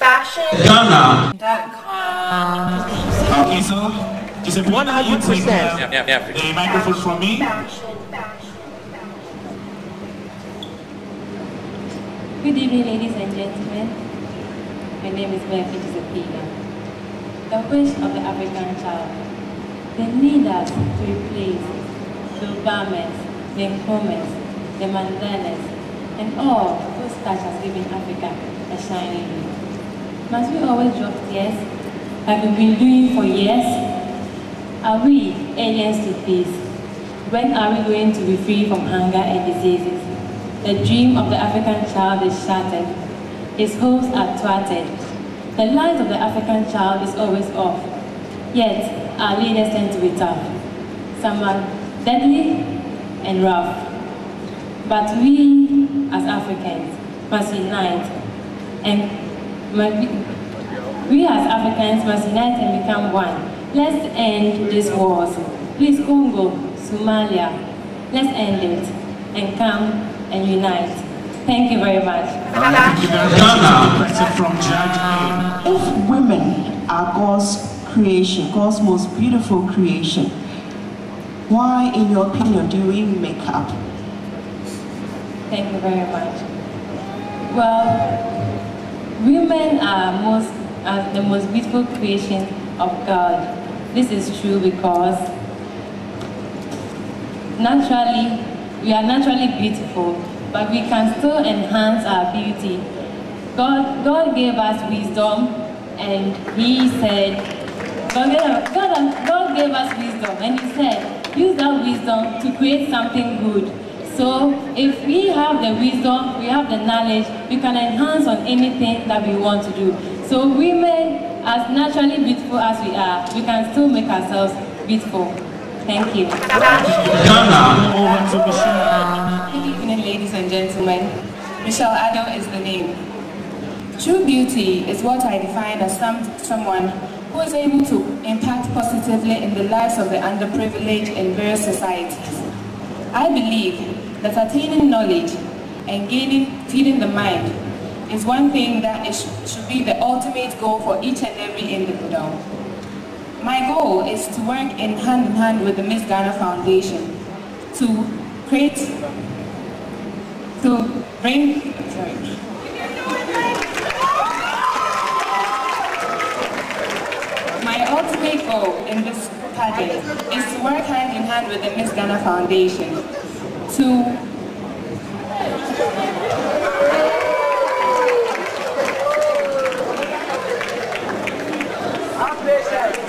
FashionGHANA.com. Okay, so Giuseppina, you take the microphone from me. Good evening, ladies and gentlemen. My name is Giuseppina. The wish of the African child, the need us to replace the Obamas, the Nkrumahs, the Mandelas, and all those that has given Africa a shining day. Must we always drop tears like we've been doing for years? Are we aliens to peace? When are we going to be free from hunger and diseases? The dream of the African child is shattered. His hopes are thwarted. The light of the African child is always off. Yet, our leaders tend to be tough. Some are deadly and rough. But we, as Africans, must unite. And we as Africans must unite and become one. Let's end these wars. Please, Congo, Somalia, let's end it and come and unite. Thank you very much. Thank you very much. Question from Judge A. If women are God's creation, God's most beautiful creation, why, in your opinion, do we make up? Thank you very much. Well, women are the most beautiful creation of God. This is true because naturally, we are naturally beautiful, but we can still enhance our beauty. God gave us wisdom, and He said, God gave us wisdom, and He said, use that wisdom to create something good. So if we have the wisdom, we have the knowledge, we can enhance on anything that we want to do. So women, as naturally beautiful as we are, we can still make ourselves beautiful. Thank you. Over to Michelle. Good evening, ladies and gentlemen. Michelle Addo is the name. True beauty is what I define as someone who is able to impact positively in the lives of the underprivileged in various societies. I believe that attaining knowledge and feeding the mind is one thing that should be the ultimate goal for each and every individual. My goal is to work hand in hand with the Miss Ghana Foundation My ultimate goal in this pageant is to work hand in hand with the Miss Ghana Foundation to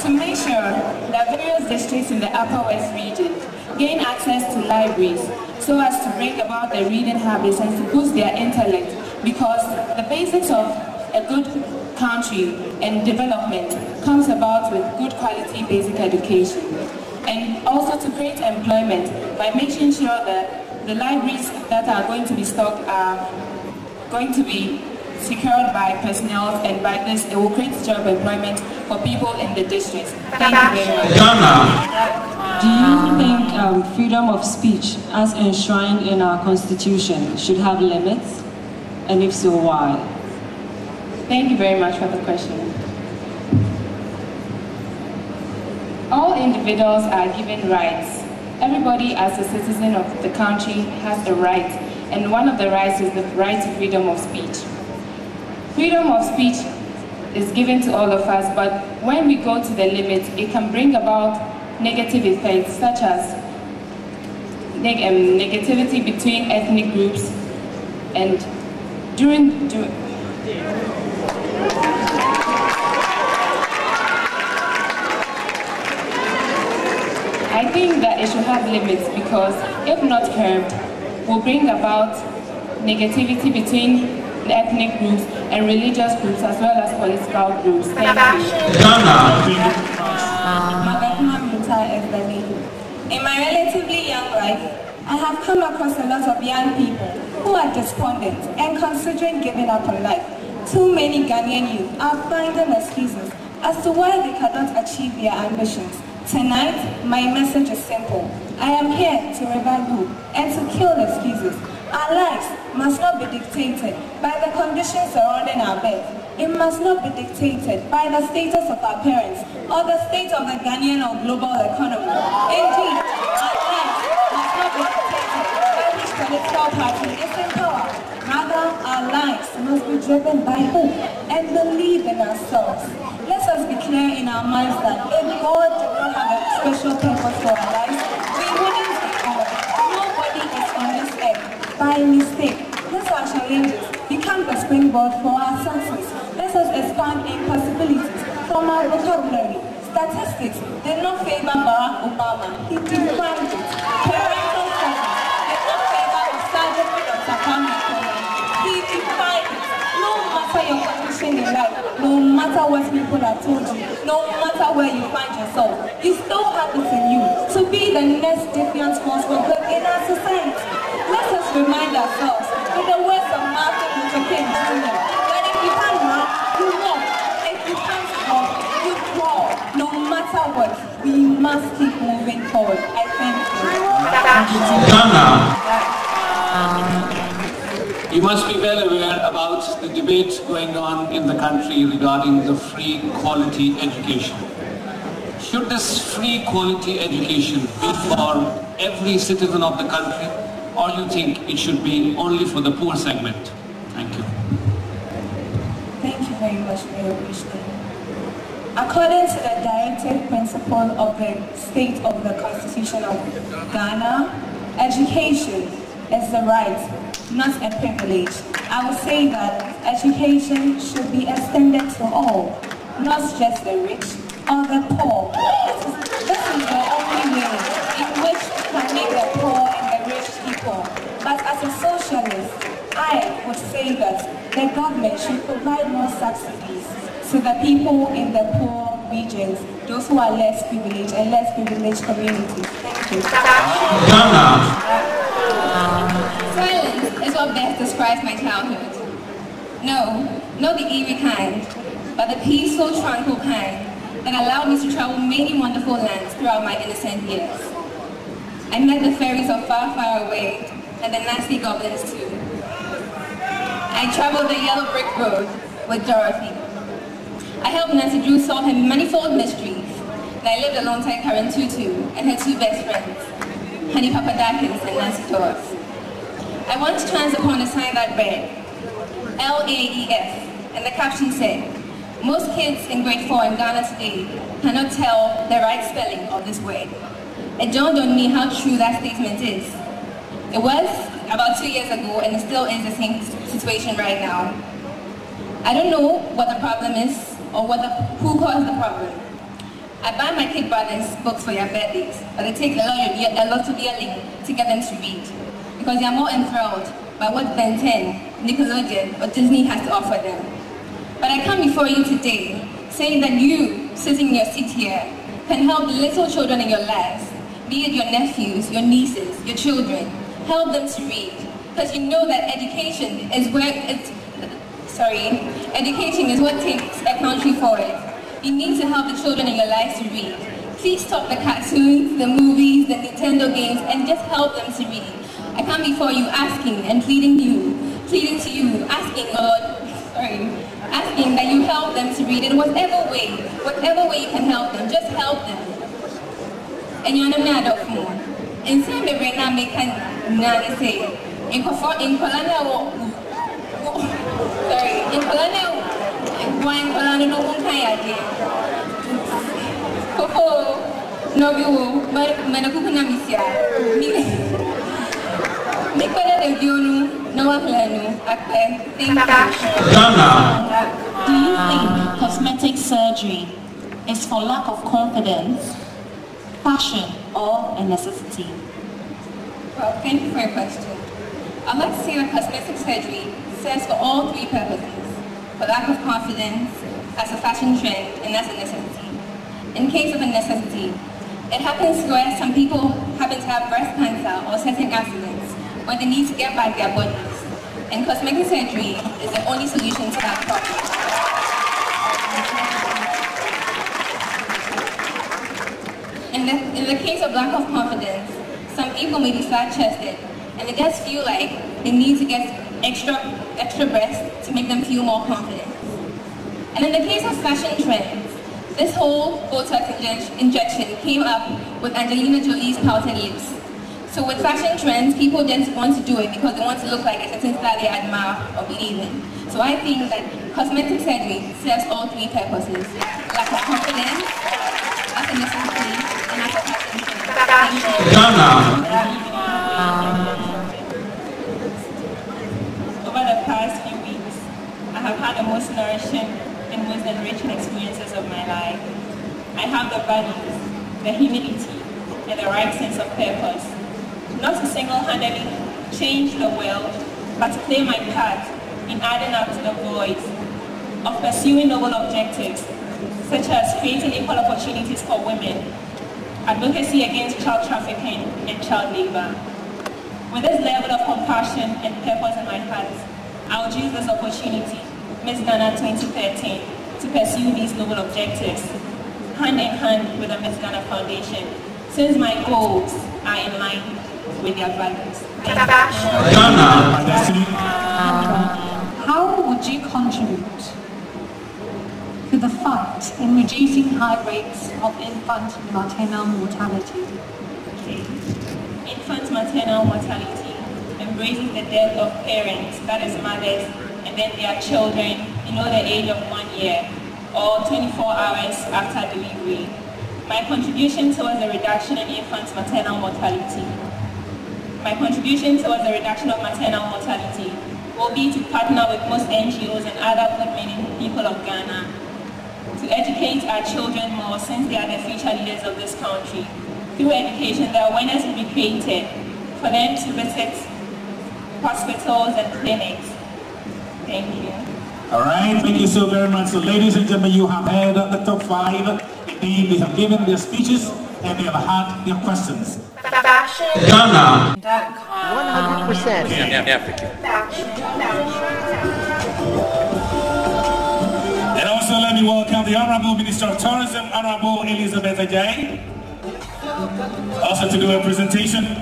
make sure that various districts in the Upper West region gain access to libraries so as to bring about their reading habits and to boost their intellect, because the basics of a good country and development comes about with good quality basic education. And also to create employment by making sure that the libraries that are going to be stocked are going to be secured by personnel, and by this it will create job employment for people in the districts. Thank you very much. Do you think freedom of speech as enshrined in our Constitution should have limits? And if so, why? Thank you very much for the question. All individuals are given rights. Everybody as a citizen of the country has a right, and one of the rights is the right to freedom of speech. Freedom of speech is given to all of us, but when we go to the limits, it can bring about negative effects such as negativity between ethnic groups, and I think that it should have limits, because if not curbed, will bring about negativity between the ethnic groups and religious groups as well as political groups. Thank you. Kuma-Mintah is the name. In my relatively young life, I have come across a lot of young people who are despondent and considering giving up on life. Too many Ghanaian youth are finding excuses as to why they cannot achieve their ambitions. Tonight, my message is simple. I am here to revive hope and to kill excuses. Our lives must not be dictated by the conditions surrounding our birth. It must not be dictated by the status of our parents or the state of the Ghanaian or global economy. Indeed, our lives must not be dictated by which political party is in power. Rather, our lives must be driven by hope and believe in ourselves. Let us be clear in our minds that if God did not have a special purpose for our lives, we wouldn't be God. Nobody is on this earth by mistake. Let our challenges become the springboard for our success. Let us expand in possibilities from our vocabulary. Statistics did not favor Barack Obama. He defined it. Parental service did not favor Sergeant Dr. Kwame Nkrumah. He defined it. No matter your condition in life, no matter what people have told you, no matter where you find yourself, you still have it in you to be the next defiant force for good in our society. Let us remind ourselves with the words of Martin Luther King Jr. that if you can't run, you walk. If you can't walk, you crawl. No matter what, we must keep moving forward. I thank you. You must be well aware about the debate going on in the country regarding the free quality education. Should this free quality education be for every citizen of the country, or you think it should be only for the poor segment? Thank you. Thank you very much for your question. According to the directive principle of the state of the Constitution of Ghana, education is the right, not a privilege. I would say that education should be extended to all, not just the rich or the poor. This is the only way in which we can make the poor and the rich equal. But as a socialist, I would say that the government should provide more subsidies to the people in the poor regions, those who are less privileged and less privileged communities. Thank you. Silence is what best describes my childhood. No, not the eerie kind, but the peaceful, tranquil kind that allowed me to travel many wonderful lands throughout my innocent years. I met the fairies of far, far away, and the nasty goblins too. I traveled the yellow brick road with Dorothy. I helped Nancy Drew solve her manifold mysteries, and I lived alongside Karen Tutu and her two best friends, Honey Papadakis and Nancy Dawes. I once chanced upon a sign that read, LAEF, and the caption said, most kids in grade 4 in Ghana today cannot tell the right spelling of this word. It dawned on me how true that statement is. It was about 2 years ago, and it still is the same situation right now. I don't know what the problem is or who caused the problem. I buy my kid brothers books for their birthdays, but it takes a lot of yelling to get them to read, because they are more enthralled by what Ben 10, Nickelodeon, or Disney has to offer them. But I come before you today, saying that you, sitting in your seat here, can help the little children in your lives, be it your nephews, your nieces, your children, help them to read, because you know that education is education is what takes a country forward. You need to help the children in your lives to read. Please stop the cartoons, the movies, the Nintendo games, and just help them to read. I come before you asking and pleading to you, asking that you help them to read in whatever way you can help them, just help them. And you're not of more. And some may not make say, in Kolana, wine Kolana no one kaya. Koko, no you, Manakuna Misia. Nicola de Gionu, Noah Plano, thank you. Do you think cosmetic surgery is for lack of confidence, fashion, or a necessity? Well, thank you for your question. I'd like to say that cosmetic surgery serves for all three purposes: for lack of confidence, as a fashion trend, and as a necessity. In case of a necessity, it happens where some people happen to have breast cancer or certain accidents where they need to get back their bodies. And cosmetic surgery is the only solution to that problem. In the case of lack of confidence, some people may be flat-chested, and they just feel like they need to get extra breasts to make them feel more confident. And in the case of fashion trends, this whole Botox injection came up with Angelina Jolie's pouted lips. So with fashion trends, people just want to do it because they want to look like a certain style they admire or believe in. So I think that cosmetic surgery serves all three purposes: lack of confidence, as a necessity, and as a fashion trend. Over the past few weeks, I have had the most nourishing and most enriching experiences of my life. I have the values, the humility, and the right sense of purpose. Not to single-handedly change the world, but to play my part in adding up to the void of pursuing noble objectives, such as creating equal opportunities for women, advocacy against child trafficking and child labor. With this level of compassion and purpose in my heart, I will use this opportunity, Miss Ghana 2013, to pursue these noble objectives, hand in hand with the Miss Ghana Foundation, since my goals are in line with their values. How would you contribute to the fight in reducing high rates of infant maternal mortality? Infant maternal mortality embraces the death of parents, that is mothers, and then their children below the age of 1 year or 24 hours after delivery. My contribution towards the reduction in infant maternal mortality. My contribution towards the reduction of maternal mortality will be to partner with most NGOs and other good-meaning people of Ghana to educate our children more, since they are the future leaders of this country. Through education, the awareness will be created for them to visit hospitals and clinics. Thank you. All right, thank you so very much. So ladies and gentlemen, you have heard the top 5. Indeed, they have given their speeches and they have had their questions. FashionGHANA.com 100%. And also let me welcome the Honorable Minister of Tourism, Honorable Elizabeth Ajay, also to do a presentation. 100%.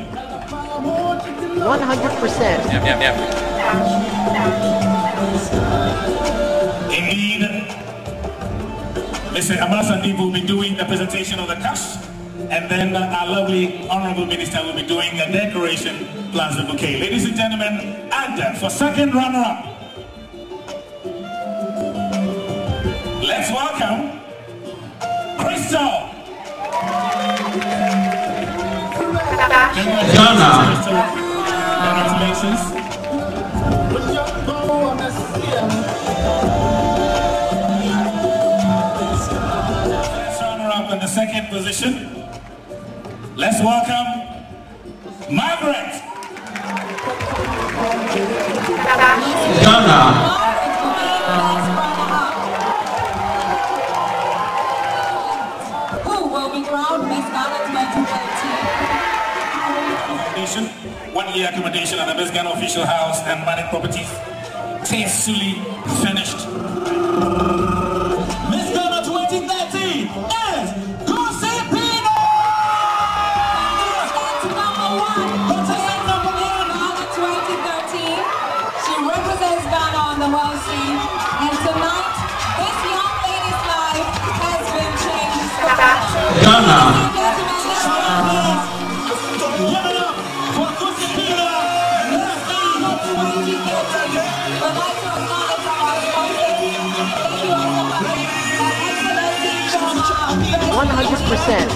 Indeed, Mr. Amasandeep will be doing the presentation of the cash, and then our lovely Honorable Minister will be doing a decoration plus the bouquet. Ladies and gentlemen, and for second runner-up, let's welcome Crystal. Congratulations. In the second position, let's welcome Margaret. Who will be crowned Miss Ghana 2013? 1 year accommodation at the Miss Ghana official house and Manic Properties. Tastefully finished. Miss Ghana 2013 is Giuseppina! Contestant number 1 Ghana 2013. She represents Ghana on the world scene, and tonight, this young lady's life has been changed forever. Give it up for Giuseppina! We'd like to acknowledge our sponsors. Thank you all for coming. An excellent team from our 100%.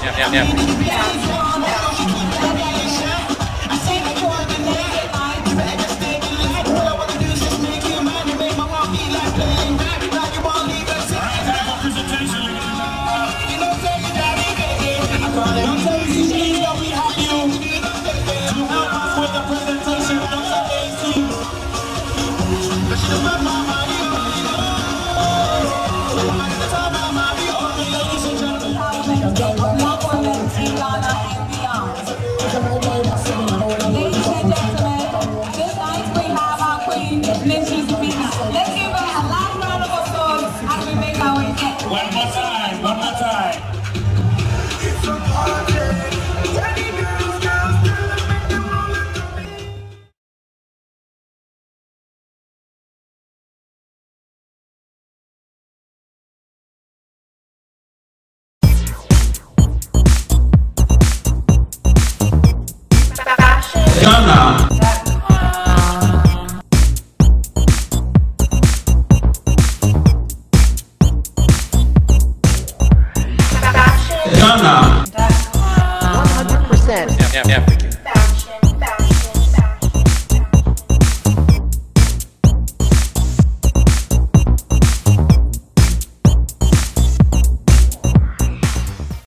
Africa.